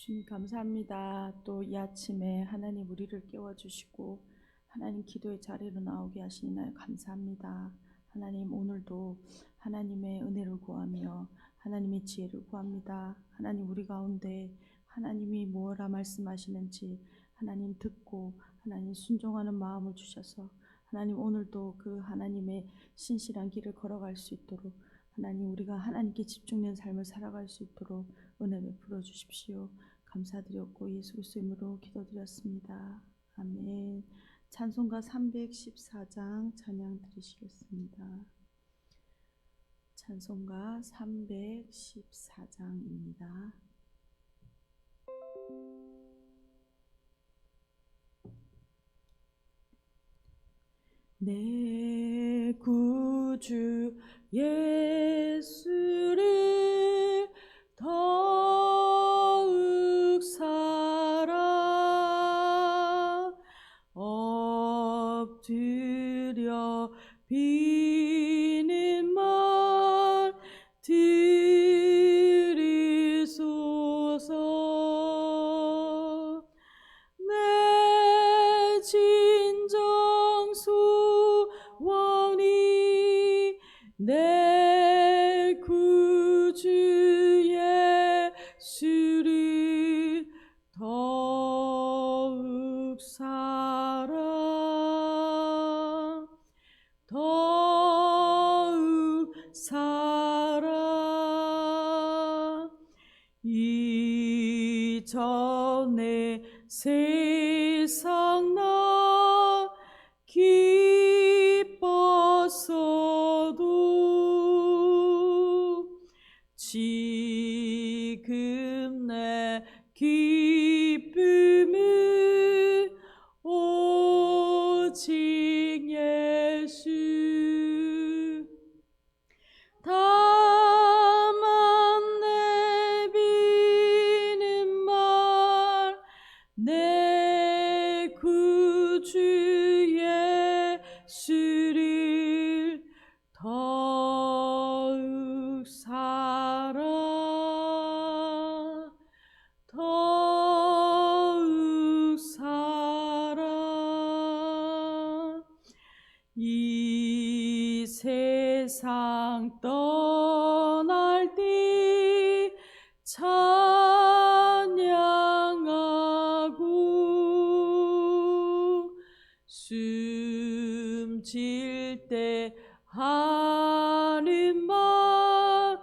주님 감사합니다. 또 이 아침에 하나님 우리를 깨워주시고 하나님 기도의 자리로 나오게 하시니 감사합니다. 하나님 오늘도 하나님의 은혜를 구하며 하나님의 지혜를 구합니다. 하나님 우리 가운데 하나님이 뭐라 말씀하시는지 하나님 듣고 하나님 순종하는 마음을 주셔서 하나님 오늘도 그 하나님의 신실한 길을 걸어갈 수 있도록 하나님 우리가 하나님께 집중된 삶을 살아갈 수 있도록 은혜 베풀어 주십시오. 감사드렸고 예수 그리스도 이름으로 기도드렸습니다. 아멘. 찬송가 314장 찬양 드리시겠습니다. 찬송가 314장입니다. 내 구주 예수를 더욱 사랑 엎드려 비는 말 들으소서. 내 진정 소원이 내 구주 예수를 더욱 사랑 더욱 사랑 이전에 세상 나 기뻤어도 지금 내 기쁨은 오직 예수. 다만 내 비는 말 내 구주 예수를 더욱 사랑 더욱 사랑 이 세상 떠날 때 찬양하고 숨질 때 하는 말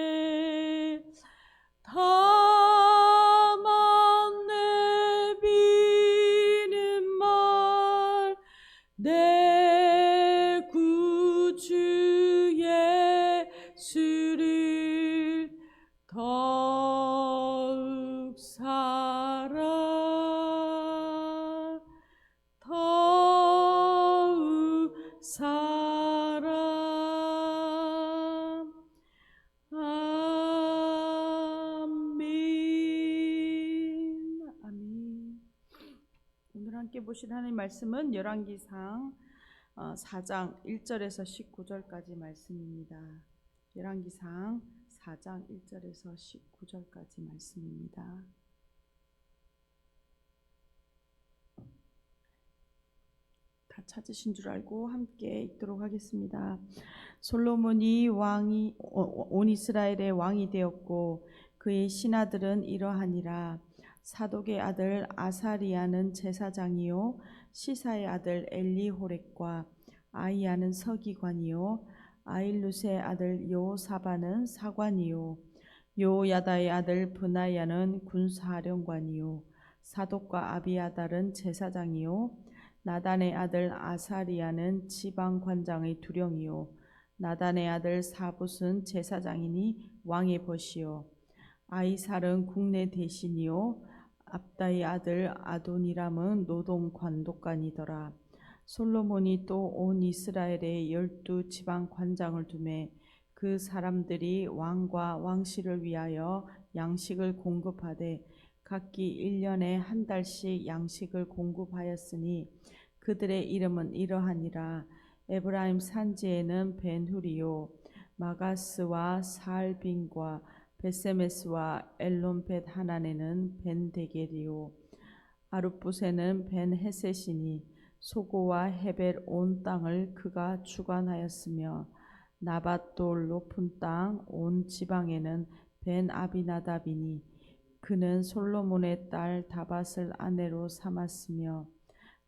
이것일세. 다만 내 비는 말 내 구주 예수를 더욱 사랑 더욱 사랑. 아멘. 아멘. 오늘 함께 보실 하나님 말씀은 열왕기상 4장 1절에서 19절까지 말씀입니다. 열왕기상 4장 1절에서 19절까지 말씀입니다. 다 찾으신 줄 알고 함께 읽도록 하겠습니다. 솔로몬이 온 이스라엘의 왕이 되었고 그의 신하들은 이러하니라. 사독의 아들 아사리야는 제사장이요 시사의 아들 엘리호렉과 아이야는 서기관이요 아일룻의 아들 여호사밧은 사관이요 여호야다의 아들 브나야는 군사령관이요 사독과 아비아달은 제사장이요 나단의 아들 아사리야는 지방관장의 두령이요 나단의 아들 사붓은 제사장이니 왕의 벗이요 아이살은 국내 대신이요 압다의 아들 아도니람은 노동관독관이더라. 솔로몬이 또 온 이스라엘에 12 지방관장을 두매 그 사람들이 왕과 왕실을 위하여 양식을 공급하되 각기 1년에 한 달씩 양식을 공급하였으니 그들의 이름은 이러하니라. 에브라임 산지에는 벤후리요 마가스와 살빈과 베세메스와 엘론벳 하나네는 벤 데게리오. 아룻부세는 벤 헤셋이니 소고와 헤벨 온 땅을 그가 주관하였으며 나밧돌 높은 땅 온 지방에는 벤 아비나답이니 그는 솔로몬의 딸 다밧을 아내로 삼았으며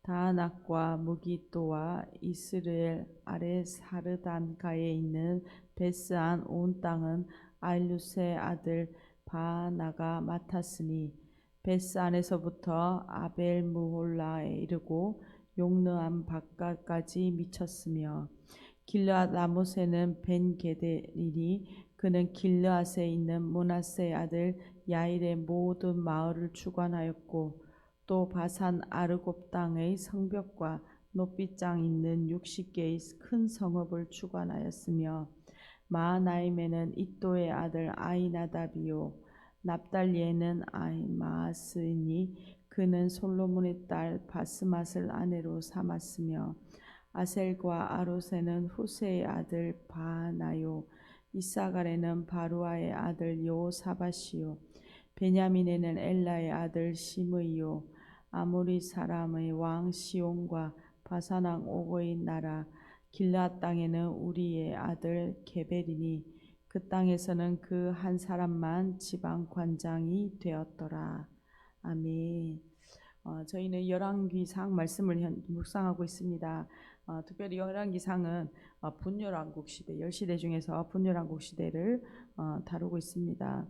다낙과 무기또와 이스라엘 아래 사르단가에 있는 베스안 온 땅은 아일루스의 아들 바나가 맡았으니 베스안에서부터 아벨무홀라에 이르고 용르암 바깥까지 미쳤으며 길르앗 라모세는 벤게델이니 그는 길르앗에 있는 므낫세의 아들 야일의 모든 마을을 주관하였고 또 바산 아르곱 땅의 성벽과 높이장 있는 60개의 큰 성읍을 주관하였으며 마하나임에는 이또의 아들 아이나답이요 납달리에는 아히마아스이니 그는 솔로몬의 딸 바스맛을 아내로 삼았으며 아셀과 아로세는 후세의 아들 바하나요 이사갈에는 바루아의 아들 여호사밧이요 베냐민에는 엘라의 아들 시므이요 아모리 사람의 왕 시온과 바산 왕 오고의 나라 길르앗 땅에는 우리의 아들 게벨이니 그 땅에서는 그 한 사람만 지방 관장이 되었더라. 아멘. 저희는 열왕기상 말씀을 묵상하고 있습니다. 특별히 열왕기상은 분열왕국 시대, 10시대 중에서 분열왕국 시대를 다루고 있습니다.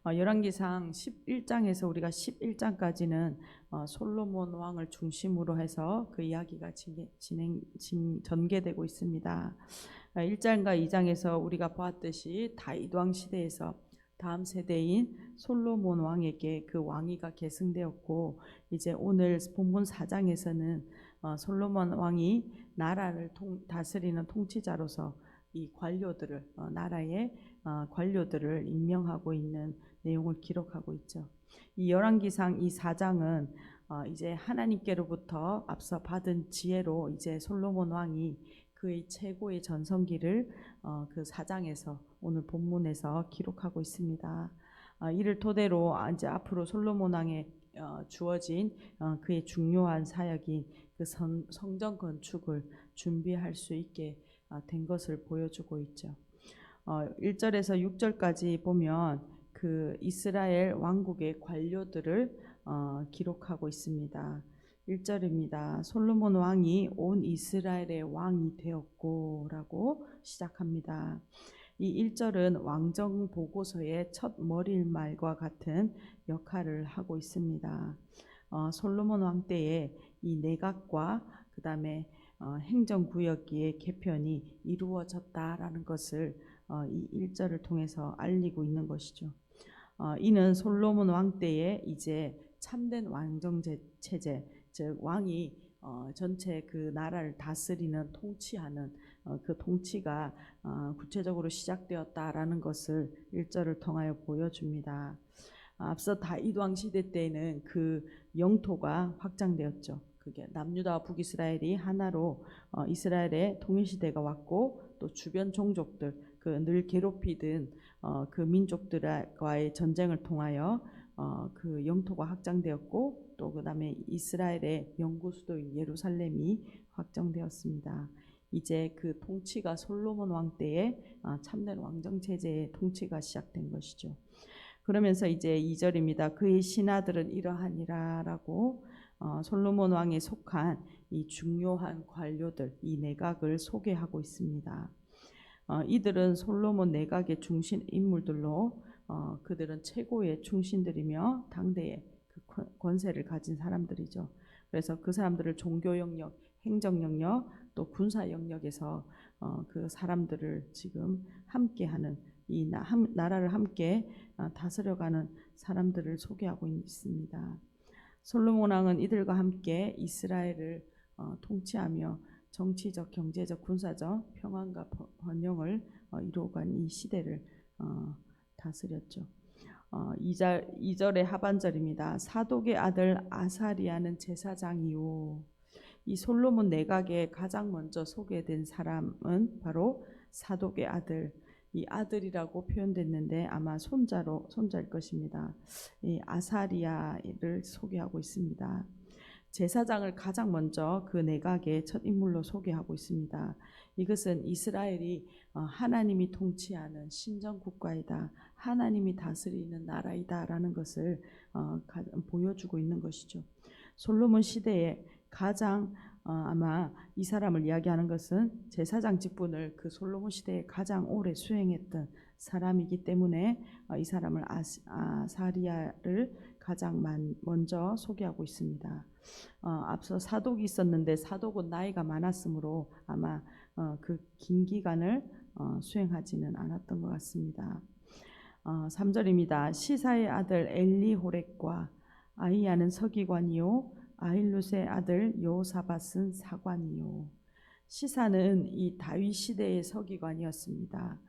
열왕기상 11장에서 우리가 11장까지는 솔로몬 왕을 중심으로 해서 그 이야기가 전개되고 있습니다. 1장과 2장에서 우리가 보았듯이 다윗 왕 시대에서 다음 세대인 솔로몬 왕에게 그 왕위가 계승되었고 이제 오늘 본문 4장에서는 솔로몬 왕이 나라를 다스리는 통치자로서 이 관료들을 나라의 관료들을 임명하고 있는 내용을 기록하고 있죠. 이 열왕기상 이 4장은 이제 하나님께로부터 앞서 받은 지혜로 이제 솔로몬 왕이 그의 최고의 전성기를 그 4장에서 오늘 본문에서 기록하고 있습니다. 이를 토대로 이제 앞으로 솔로몬 왕에 주어진 그의 중요한 사역인 그 성전 건축을 준비할 수 있게 된 것을 보여주고 있죠. 1절에서 6절까지 보면 그 이스라엘 왕국의 관료들을 기록하고 있습니다. 1절입니다. 솔로몬 왕이 온 이스라엘의 왕이 되었고 라고 시작합니다. 이 1절은 왕정 보고서의 첫 머릿말과 같은 역할을 하고 있습니다. 솔로몬 왕 때에 이 내각과 그 다음에 행정구역의 개편이 이루어졌다라는 것을 이 1절을 통해서 알리고 있는 것이죠. 이는 솔로몬 왕 때에 이제 참된 왕정 체제, 즉 왕이 전체 그 나라를 다스리는 통치하는 그 통치가 구체적으로 시작되었다라는 것을 1절을 통하여 보여줍니다. 앞서 다윗 왕 시대 때에는 그 영토가 확장되었죠. 그게 남유다와 북이스라엘이 하나로 이스라엘의 통일시대가 왔고 또 주변 종족들 그 늘 괴롭히던 그 민족들과의 전쟁을 통하여 그 영토가 확장되었고 또 그 다음에 이스라엘의 영구 수도인 예루살렘이 확정되었습니다. 이제 그 통치가 솔로몬 왕 때에 참된 왕정 체제의 통치가 시작된 것이죠. 그러면서 이제 2절입니다. 그의 신하들은 이러하니라라고 솔로몬 왕에 속한 이 중요한 관료들, 이 내각을 소개하고 있습니다. 이들은 솔로몬 내각의 중심 인물들로 그들은 최고의 충신들이며 당대의 그 권세를 가진 사람들이죠. 그래서 그 사람들을 종교 영역, 행정 영역, 또 군사 영역에서 그 사람들을 지금 함께하는 이 나라를 함께 다스려가는 사람들을 소개하고 있습니다. 솔로몬 왕은 이들과 함께 이스라엘을 통치하며 정치적, 경제적, 군사적 평안과 번영을 이루어간 이 시대를 다스렸죠. 2절의 하반절입니다. 사독의 아들 아사리아는 제사장이요. 이 솔로몬 내각에 가장 먼저 소개된 사람은 바로 사독의 아들 이 아들이라고 표현됐는데 아마 손자일 것입니다. 이 아사리아를 소개하고 있습니다. 제사장을 가장 먼저 그 내각의 첫 인물로 소개하고 있습니다. 이것은 이스라엘이 하나님이 통치하는 신정 국가이다, 하나님이 다스리는 나라이다라는 것을 보여주고 있는 것이죠. 솔로몬 시대에 가장 아마 이 사람을 이야기하는 것은 제사장 직분을 그 솔로몬 시대에 가장 오래 수행했던 사람이기 때문에 이 사람을 아사리아를 가장 먼저 소개하고 있습니다. 앞서 사독이 있었는데 사독은 나이가 많았으므로 아마 그 긴 기간을 수행하지는 않았던 것 같습니다. 3절입니다. 시사의 아들 엘리호렉과 아이야는 서기관이요 아힐룻의 아들 여호사밧은 사관이요. 시사는 이 다윗 시대의 서기관이었습니다.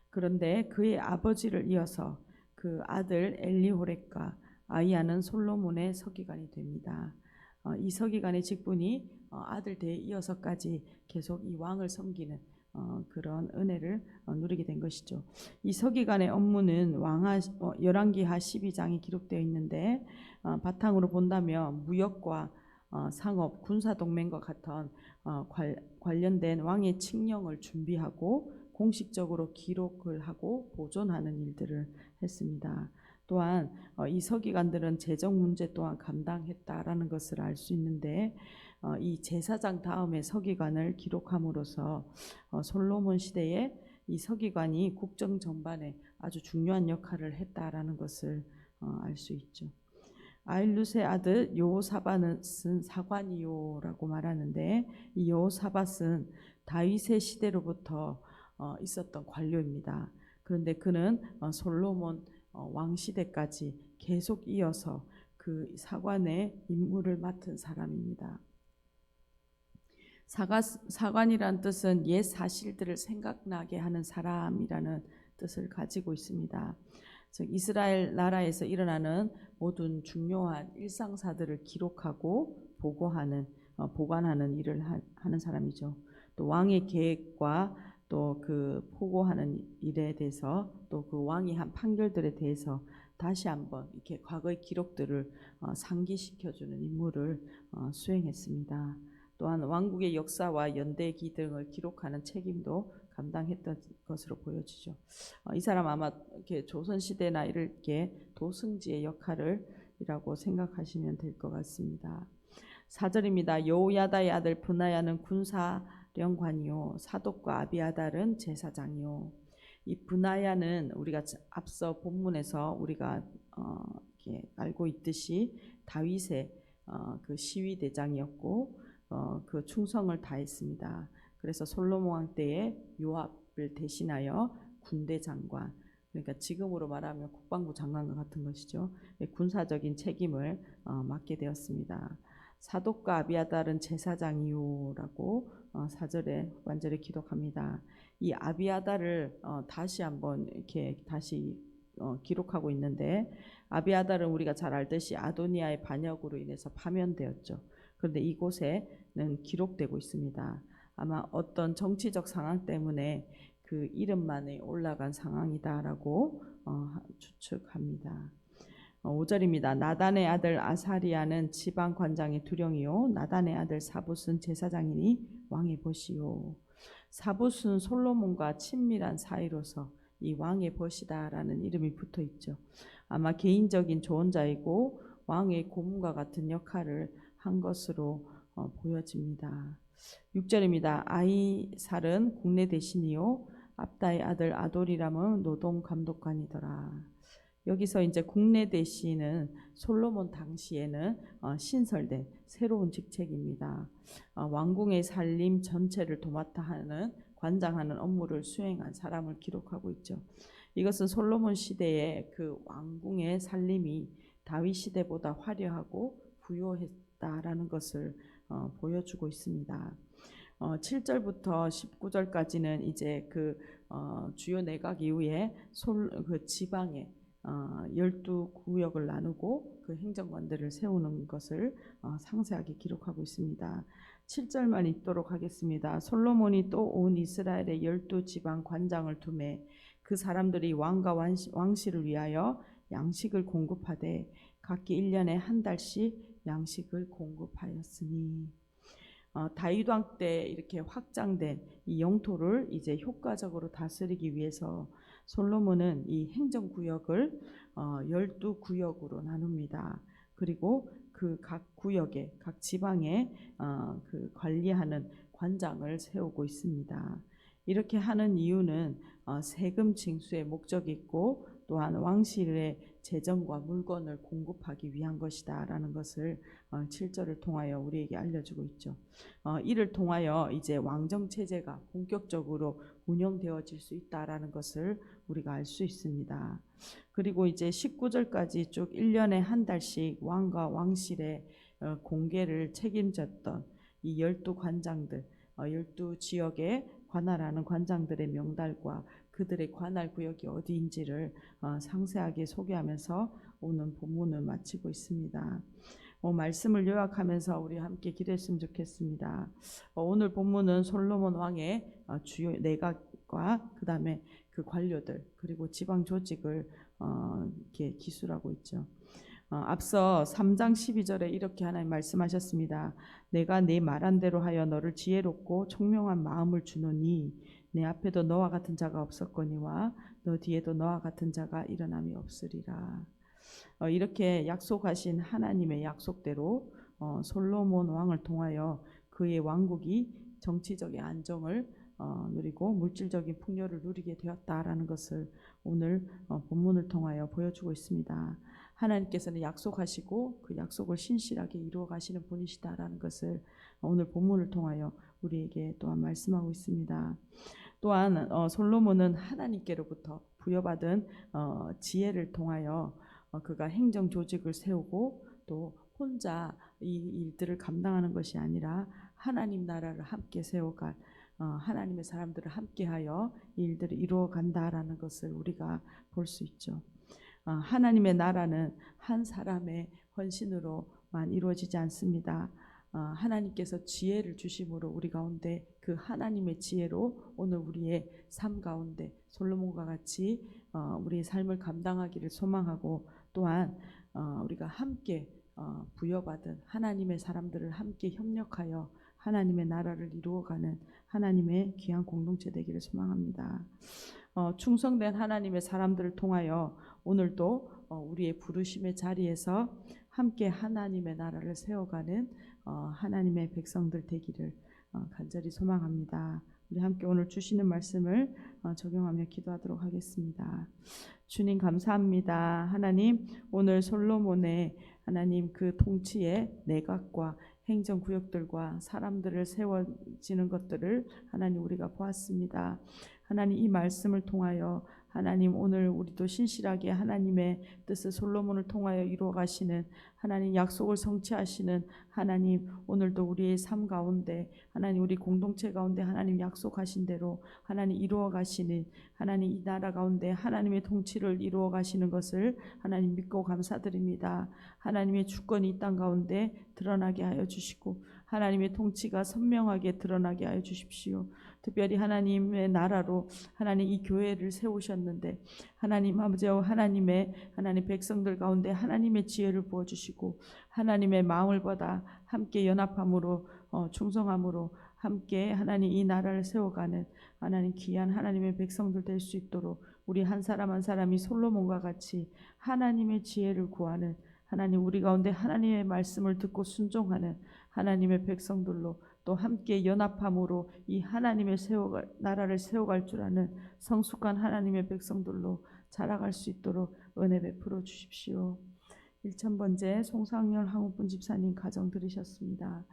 그런데 그의 아버지를 이어서 그 아들 엘리호렉과 아이야는 솔로몬의 서기관이 됩니다. 이 서기관의 직분이 아들 대에 이어서까지 계속 이 왕을 섬기는 그런 은혜를 누리게 된 것이죠. 이 서기관의 업무는 열왕기하 12장이 기록되어 있는데 바탕으로 본다면 무역과 상업, 군사동맹과 같은 관련된 왕의 칙령을 준비하고 공식적으로 기록을 하고 보존하는 일들을 했습니다. 또한 이 서기관들은 재정 문제 또한 감당했다라는 것을 알 수 있는데 이 제사장 다음에 서기관을 기록함으로써 솔로몬 시대에 이 서기관이 국정 전반에 아주 중요한 역할을 했다라는 것을 알 수 있죠. 아힐룻의 아들 여호사밧은 사관이요라고 말하는데 이 여호사밧은 다윗의 시대로부터 있었던 관료입니다. 그런데 그는 솔로몬 왕 시대까지 계속 이어서 그 사관의 임무를 맡은 사람입니다. 사관이란 뜻은 옛 사실들을 생각나게 하는 사람이라는 뜻을 가지고 있습니다. 즉 이스라엘 나라에서 일어나는 모든 중요한 일상사들을 기록하고 보관하는 일을 하는 사람이죠. 또 왕의 계획과 또 그 포고하는 일에 대해서 또 그 왕이 한 판결들에 대해서 다시 한번 이렇게 과거의 기록들을 상기시켜주는 임무를 수행했습니다. 또한 왕국의 역사와 연대기 등을 기록하는 책임도 감당했던 것으로 보여지죠. 이 사람 아마 이렇게 조선 시대나 이렇게 도승지의 역할이라고 생각하시면 될 것 같습니다. 4절입니다. 여호야다의 아들 브나야는 군사령관이요 사독과 아비아달은 제사장이요. 이 브나야는 우리가 앞서 본문에서 우리가 이렇게 알고 있듯이 다윗의 그 시위 대장이었고 그 충성을 다했습니다. 그래서 솔로몬 왕 때에 요압을 대신하여 군대 장관, 그러니까 지금으로 말하면 국방부 장관과 같은 것이죠. 군사적인 책임을 맡게 되었습니다. 사독과 아비아달은 제사장이요라고 4절에 후반절에 기록합니다. 이 아비아달을 다시 한번 이렇게 다시 기록하고 있는데 아비아달은 우리가 잘 알듯이 아도니아의 반역으로 인해서 파면되었죠. 그런데 이곳에는 기록되고 있습니다. 아마 어떤 정치적 상황 때문에 그 이름만이 올라간 상황이다라고 추측합니다. 5절입니다. 나단의 아들 아사리아는 지방 관장의 두령이요 나단의 아들 사붓은 제사장이니 왕의 벗이요. 사붓은 솔로몬과 친밀한 사이로서 이 왕의 벗이다라는 이름이 붙어 있죠. 아마 개인적인 조언자이고 왕의 고문과 같은 역할을 한 것으로 보여집니다. 6절입니다. 아이살은 국내 대신이요 압다의 아들 아도리람은 노동 감독관이더라. 여기서 이제 국내 대신은 솔로몬 당시에는 신설된 새로운 직책입니다. 왕궁의 살림 전체를 도맡아 하는 관장하는 업무를 수행한 사람을 기록하고 있죠. 이것은 솔로몬 시대의 그 왕궁의 살림이 다윗 시대보다 화려하고 부유했다라는 것을 보여주고 있습니다. 7절부터 19절까지는 이제 그 주요 내각 이후에 그 지방에 12구역을 나누고 그 행정관들을 세우는 것을 상세하게 기록하고 있습니다. 7절만 읽도록 하겠습니다. 솔로몬이 또 온 이스라엘의 12지방 관장을 두매 그 사람들이 왕과 왕실을 위하여 양식을 공급하되 각기 1년에 한 달씩 양식을 공급하였으니. 다윗 왕 때 이렇게 확장된 이 영토를 이제 효과적으로 다스리기 위해서 솔로몬은 이 행정구역을 12구역으로 나눕니다. 그리고 그 각 구역에 각 지방에 그 관리하는 관장을 세우고 있습니다. 이렇게 하는 이유는 세금 징수의 목적이 있고 또한 왕실의 재정과 물건을 공급하기 위한 것이다 라는 것을 7절을 통하여 우리에게 알려주고 있죠. 이를 통하여 이제 왕정 체제가 본격적으로 운영되어질 수 있다라는 것을 우리가 알 수 있습니다. 그리고 이제 19절까지 쭉 1년에 한 달씩 왕과 왕실의 공개를 책임졌던 이 12관장들, 12지역에 관할하는 관장들의 명단과 그들의 관할 구역이 어디인지를 상세하게 소개하면서 오늘 본문을 마치고 있습니다. 말씀을 요약하면서 우리 함께 기도했으면 좋겠습니다. 오늘 본문은 솔로몬 왕의 주요 내각과 그 다음에 그 관료들 그리고 지방 조직을 이렇게 기술하고 있죠. 앞서 3장 12절에 이렇게 하나님 말씀하셨습니다. 내가 네 말한 대로 하여 너를 지혜롭고 총명한 마음을 주노니 내 앞에도 너와 같은 자가 없었거니와 너 뒤에도 너와 같은 자가 일어남이 없으리라. 이렇게 약속하신 하나님의 약속대로 솔로몬 왕을 통하여 그의 왕국이 정치적인 안정을 누리고 물질적인 풍요를 누리게 되었다라는 것을 오늘 본문을 통하여 보여주고 있습니다. 하나님께서는 약속하시고 그 약속을 신실하게 이루어 가시는 분이시다라는 것을 오늘 본문을 통하여 우리에게 또한 말씀하고 있습니다. 또한 솔로몬은 하나님께로부터 부여받은 지혜를 통하여 그가 행정 조직을 세우고 또 혼자 이 일들을 감당하는 것이 아니라 하나님 나라를 함께 세워갈 하나님의 사람들을 함께하여 이 일들을 이루어 간다라는 것을 우리가 볼 수 있죠. 하나님의 나라는 한 사람의 헌신으로만 이루어지지 않습니다. 하나님께서 지혜를 주심으로 우리 가운데 그 하나님의 지혜로 오늘 우리의 삶 가운데 솔로몬과 같이 우리의 삶을 감당하기를 소망하고 또한 우리가 함께 부여받은 하나님의 사람들을 함께 협력하여 하나님의 나라를 이루어가는 하나님의 귀한 공동체 되기를 소망합니다. 충성된 하나님의 사람들을 통하여 오늘도 우리의 부르심의 자리에서 함께 하나님의 나라를 세워가는 하나님의 백성들 되기를 간절히 소망합니다. 우리 함께 오늘 주시는 말씀을 적용하며 기도하도록 하겠습니다. 주님 감사합니다. 하나님 오늘 솔로몬의 하나님 그 통치의 내각과 행정구역들과 사람들을 세워지는 것들을 하나님 우리가 보았습니다. 하나님 이 말씀을 통하여 하나님 오늘 우리도 신실하게 하나님의 뜻을 솔로몬을 통하여 이루어 가시는 하나님 약속을 성취하시는 하나님 오늘도 우리의 삶 가운데 하나님 우리 공동체 가운데 하나님 약속하신 대로 하나님 이루어 가시는 하나님 이 나라 가운데 하나님의 통치를 이루어 가시는 것을 하나님 믿고 감사드립니다. 하나님의 주권이 이 땅 가운데 드러나게 하여 주시고 하나님의 통치가 선명하게 드러나게 하여 주십시오. 특별히 하나님의 나라로 하나님 이 교회를 세우셨는데 하나님 아버지와 하나님의 하나님 백성들 가운데 하나님의 지혜를 부어주시고 하나님의 마음을 받아 함께 연합함으로 충성함으로 함께 하나님 이 나라를 세워가는 하나님 귀한 하나님의 백성들 될 수 있도록 우리 한 사람 한 사람이 솔로몬과 같이 하나님의 지혜를 구하는 하나님 우리 가운데 하나님의 말씀을 듣고 순종하는 하나님의 백성들로 또 함께 연합함으로 이 하나님의 나라를 세워갈 줄 아는 성숙한 하나님의 백성들로 자라갈 수 있도록 은혜 베풀어 주십시오. 1000번째 송상열 항우분 집사님 가정 들으셨습니다.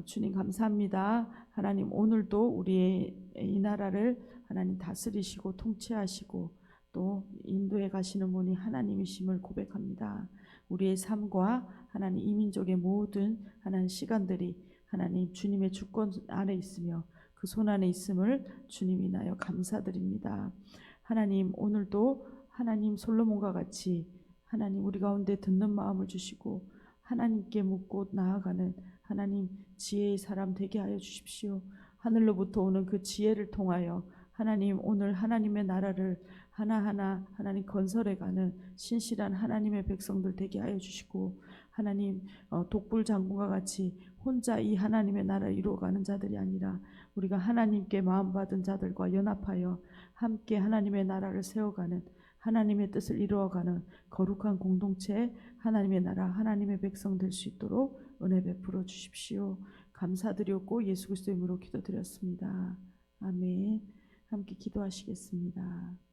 주님 감사합니다. 하나님 오늘도 우리의 이 나라를 하나님 다스리시고 통치하시고 또 인도해 가시는 분이 하나님이심을 고백합니다. 우리의 삶과 하나님 이 민족의 모든 하나님 시간들이 하나님 주님의 주권 안에 있으며 그 손 안에 있음을 주님 인하여 감사드립니다. 하나님 오늘도 하나님 솔로몬과 같이 하나님 우리 가운데 듣는 마음을 주시고 하나님께 묻고 나아가는 하나님 지혜의 사람 되게 하여 주십시오. 하늘로부터 오는 그 지혜를 통하여 하나님 오늘 하나님의 나라를 하나하나 하나님 건설해가는 신실한 하나님의 백성들 되게 하여 주시고 하나님 독불장군과 같이 혼자 이 하나님의 나라를 이루어가는 자들이 아니라 우리가 하나님께 마음받은 자들과 연합하여 함께 하나님의 나라를 세워가는 하나님의 뜻을 이루어가는 거룩한 공동체 하나님의 나라 하나님의 백성 될 수 있도록 은혜 베풀어 주십시오. 감사드렸고 예수 그리스도의 이름으로 기도드렸습니다. 아멘. 함께 기도하시겠습니다.